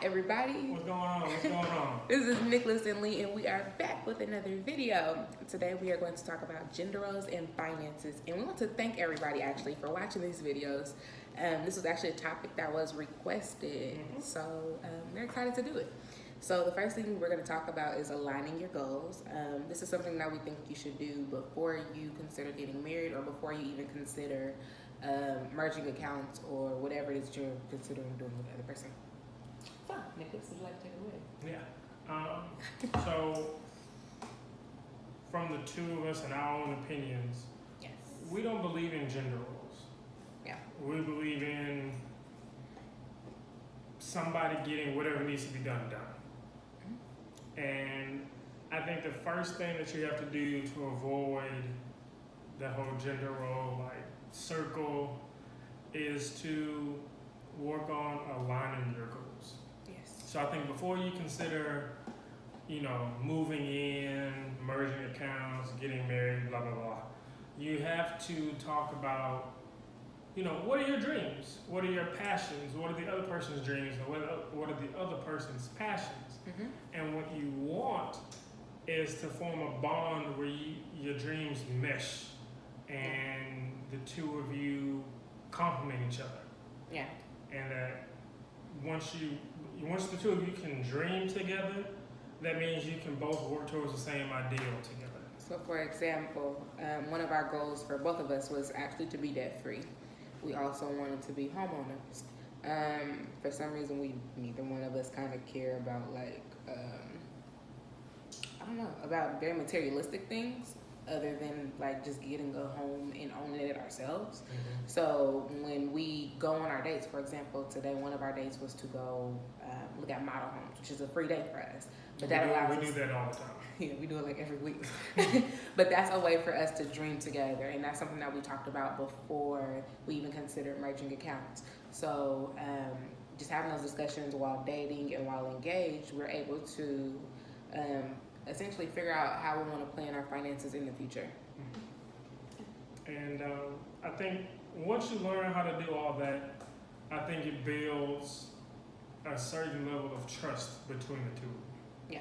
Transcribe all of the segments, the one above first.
everybody. What's going on? What's going on? This is Nicholas and Lee, and we are back with another video. Today we are going to talk about gender roles and finances, and we want to thank everybody actually for watching these videos. This was actually a topic that was requested, so we're excited to do it. So the first thing we're going to talk about is aligning your goals. This is something that we think you should do before you consider getting married or before you even consider merging accounts or whatever it is that you're considering doing with the other person. So, Nicholas, would you like to take it away? Yeah. So, from the two of us and our own opinions, Yes. we don't believe in gender roles. Yeah. We believe in somebody getting whatever needs to be done. And I think the first thing that you have to do to avoid the whole gender role circle is to work on aligning your goals. Yes. So I think before you consider, moving in, merging accounts, getting married, blah, blah, blah, you have to talk about, what are your dreams? What are your passions? What are the other person's dreams? And what are the other person's passions? Mm-hmm. And what you want is to form a bond where your dreams mesh and the two of you complement each other. Yeah. And that once the two of you can dream together, that means you can both work towards the same ideal together. So, for example, one of our goals for both of us was actually to be debt-free. We also wanted to be homeowners. For some reason, neither one of us kind of care about about very materialistic things other than just getting a home and owning it ourselves. Mm-hmm. So when we go on our dates, for example, today one of our dates was to go look at model homes, which is a free day for us. But that allows we do that all the time. Yeah, we do it every week. But that's a way for us to dream together, and that's something that we talked about before we even considered merging accounts. So just having those discussions while dating and while engaged, we're able to essentially figure out how we want to plan our finances in the future. And I think once you learn how to do all that, I think it builds a certain level of trust between the two. Yeah.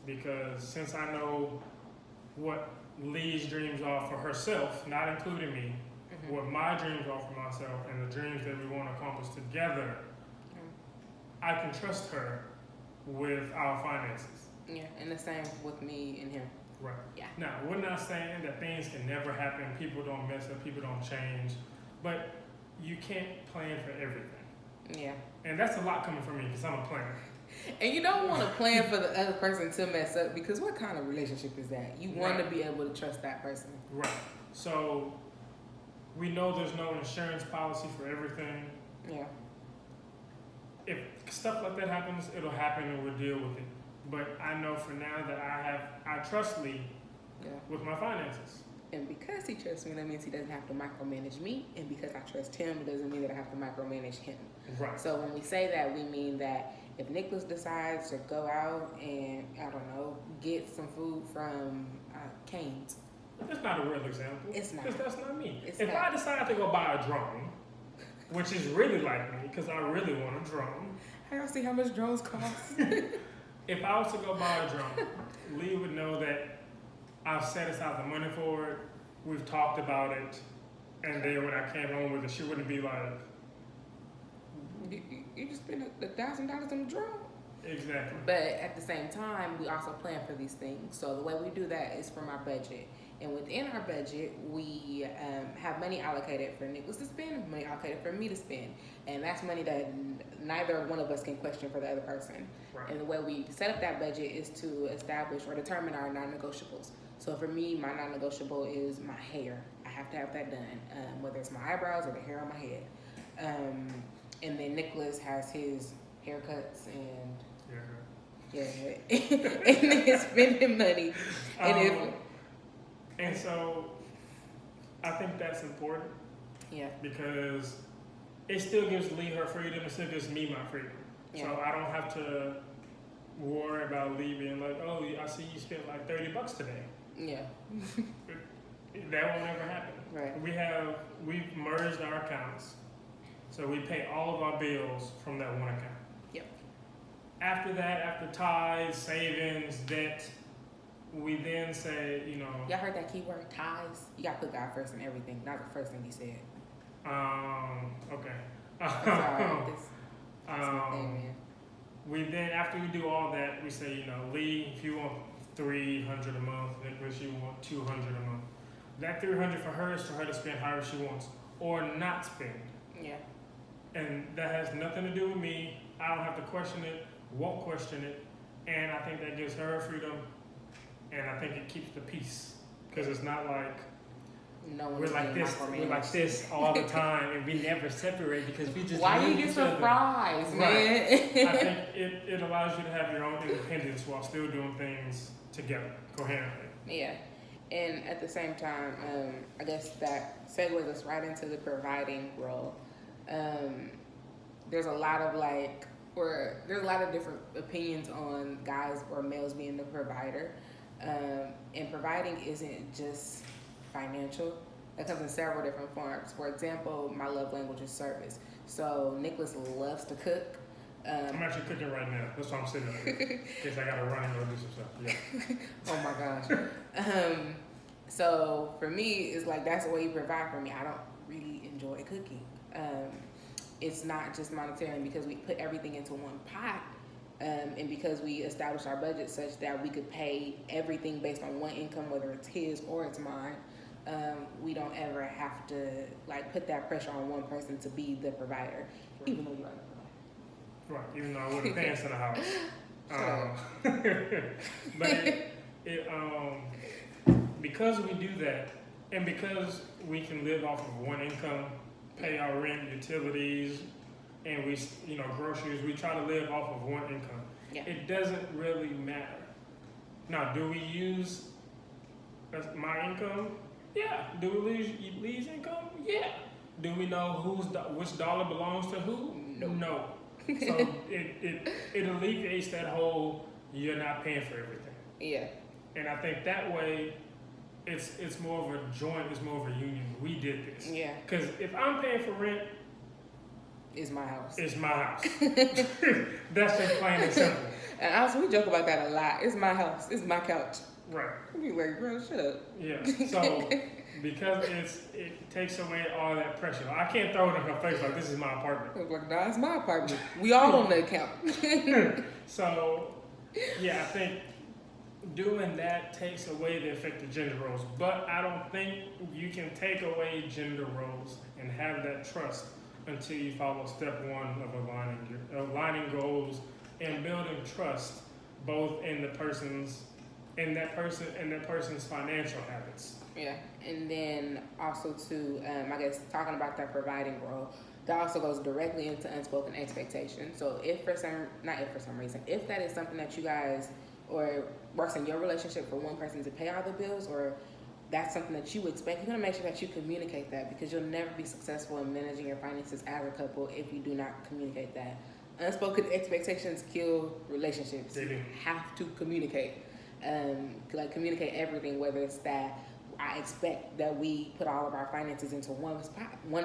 Because since I know what Lee's dreams are for herself, not including me, what my dreams are for myself, and the dreams that we want to accomplish together, I can trust her with our finances. Yeah, and the same with me and him. Right. Yeah. Now, we're not saying that things can never happen, people don't mess up, people don't change, but you can't plan for everything. Yeah. And that's a lot coming from me because I'm a planner. And you don't want to plan for the other person to mess up, because what kind of relationship is that? You want to be able to trust that person. Right. So we know there's no insurance policy for everything. Yeah. If stuff like that happens, it'll happen and we'll deal with it. But I know for now that I trust Lee with my finances. And because he trusts me, that means he doesn't have to micromanage me. And because I trust him, it doesn't mean that I have to micromanage him. Right. So when we say that, we mean that if Nicholas decides to go out and, get some food from Cane's. That's not a real example. It's not. Because that's not me. It's if not. I decide to go buy a drone, which is really like me, because I really want a drone. I don't see how much drones cost. If I was to go buy a drone, Lee would know that I've set aside the money for it. We've talked about it. And then when I came home with it, she wouldn't be like, you just spent $1,000 on a drone. exactly. But at the same time, we also plan for these things. So the way we do that is from our budget. And within our budget, we have money allocated for Nicholas to spend, money allocated for me to spend. And that's money that neither one of us can question for the other person. Right. And the way we set up that budget is to establish or determine our non-negotiables. So for me, my non-negotiable is my hair. I have to have that done, whether it's my eyebrows or the hair on my head. And then Nicholas has his haircuts and and then his spending money. And so I think that's important. Yeah. Because it still gives Lee her freedom, it still gives me my freedom. Yeah. So I don't have to worry about Lee being like, oh, I see you spent like $30 today. Yeah. That won't ever happen. Right. We've merged our accounts. So we pay all of our bills from that one account. Yep. after that, after tithes, savings, debt, we then say, Y'all heard that keyword, ties? You gotta put God first in everything, not the first thing he said. Okay. I'm sorry, this is my thing, man. We then, after we do all that, we say, Lee, if you want $300 a month, Nicholas, you want $200 a month. That $300 for her is for her to spend however she wants, or not spend. Yeah. And that has nothing to do with me. I don't have to question it, won't question it, and I think that gives her freedom, and I think it keeps the peace, because it's not like No we're like this all the time, and we never separate because we just why love you get each other. surprised, man? I think it allows you to have your own independence while still doing things together, coherently. Yeah. And at the same time, I guess that segues us right into the providing role. There's a lot of there's a lot of different opinions on guys or males being the provider. And providing isn't just financial. That comes in several different forms. For example, my love language is service. So Nicholas loves to cook. I'm actually cooking right now. That's why I'm sitting up here. In case I gotta run and go do some stuff. Yeah. Oh my gosh. So for me, it's like that's the way you provide for me. I don't really enjoy cooking. It's not just monetarily because we put everything into one pot, and because we establish our budget such that we could pay everything based on one income, whether it's his or it's mine. We don't ever have to put that pressure on one person to be the provider, even though you are the provider. Right, even though I wear the pants in the house. But because we do that, and because we can live off of one income, pay our rent, utilities, and we, groceries, we try to live off of one income. Yeah. It doesn't really matter. Now, do we use my income? Yeah. Do we use Lee's income? Yeah. Do we know which dollar belongs to who? No. So it alleviates that whole you're not paying for everything. Yeah. And I think that way it's more of a joint, it's more of a union. We did this. Yeah. Because if I'm paying for rent, it's my house. It's my house. That's just plain and simple. And also, we joke about that a lot. It's my house. It's my couch. Right. We like, bro, shut up. Yeah. So because it takes away all that pressure. I can't throw it in her face like this is my apartment. I was like, nah, it's my apartment. We all on the account. So yeah, I think doing that takes away the effect of gender roles. But I don't think you can take away gender roles and have that trust until you follow step one of aligning goals and building trust both in that person's financial habits. Yeah, and then also too, I guess talking about that providing role, that also goes directly into unspoken expectations. So if that is something that you guys or works in your relationship for one person to pay all the bills, or that's something that you expect, you're gonna make sure that you communicate that, because you'll never be successful in managing your finances as a couple if you do not communicate that. Unspoken expectations kill relationships. You have to communicate. Communicate everything, whether it's that I expect that we put all of our finances into one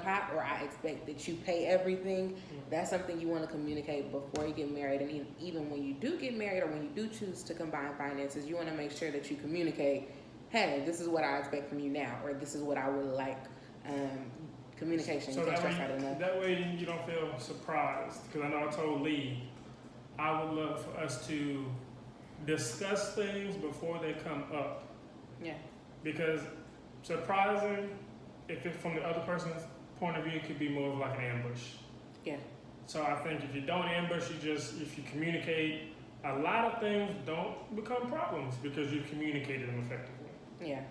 pot, or I expect that you pay everything. Mm-hmm. That's something you want to communicate before you get married, and even when you do get married or when you do choose to combine finances, you want to make sure that you communicate, hey, this is what I expect from you now, or this is what I would like. Communication. So that way you don't feel surprised, because I know I told Lee I would love for us to discuss things before they come up. Yeah. Because surprising, if it's from the other person's point of view, it could be more of like an ambush. Yeah. So I think if you don't ambush, if you communicate, a lot of things don't become problems because you've communicated them effectively. Yeah.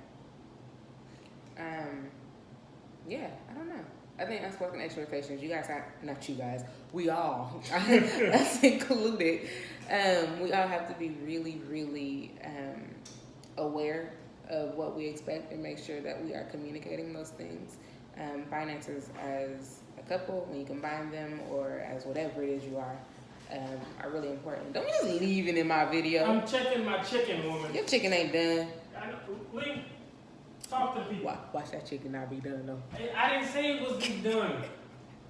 Yeah, I don't know. I think unspoken expectations, we all, us included, we all have to be really, really aware of what we expect and make sure that we are communicating those things. Finances as a couple, when you combine them, or as whatever it is you are really important. Don't just leave it in my video. I'm checking my chicken, woman. Your chicken ain't done. Lee, talk to people. Watch that chicken not be done, though. I didn't say it was be done.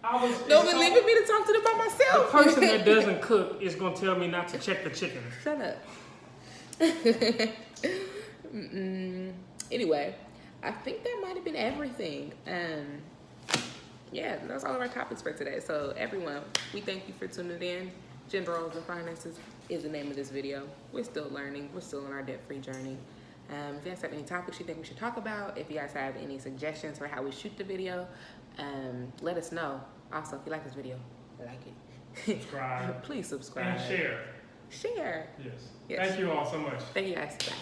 Don't be leaving me to talk to them by The myself. person that doesn't cook is gonna tell me not to check the chicken. Shut up. Anyway, I think that might have been everything. Yeah, that's all of our topics for today. So everyone, we thank you for tuning in. Gender roles and finances is the name of this video. We're still learning. We're still on our debt-free journey. If you guys have any topics you think we should talk about, if you guys have any suggestions for how we shoot the video, let us know. Also, if you like this video, like it. Subscribe. Please subscribe. And share. Share. Yes. Yes. Thank you all so much. Thank you guys. Bye.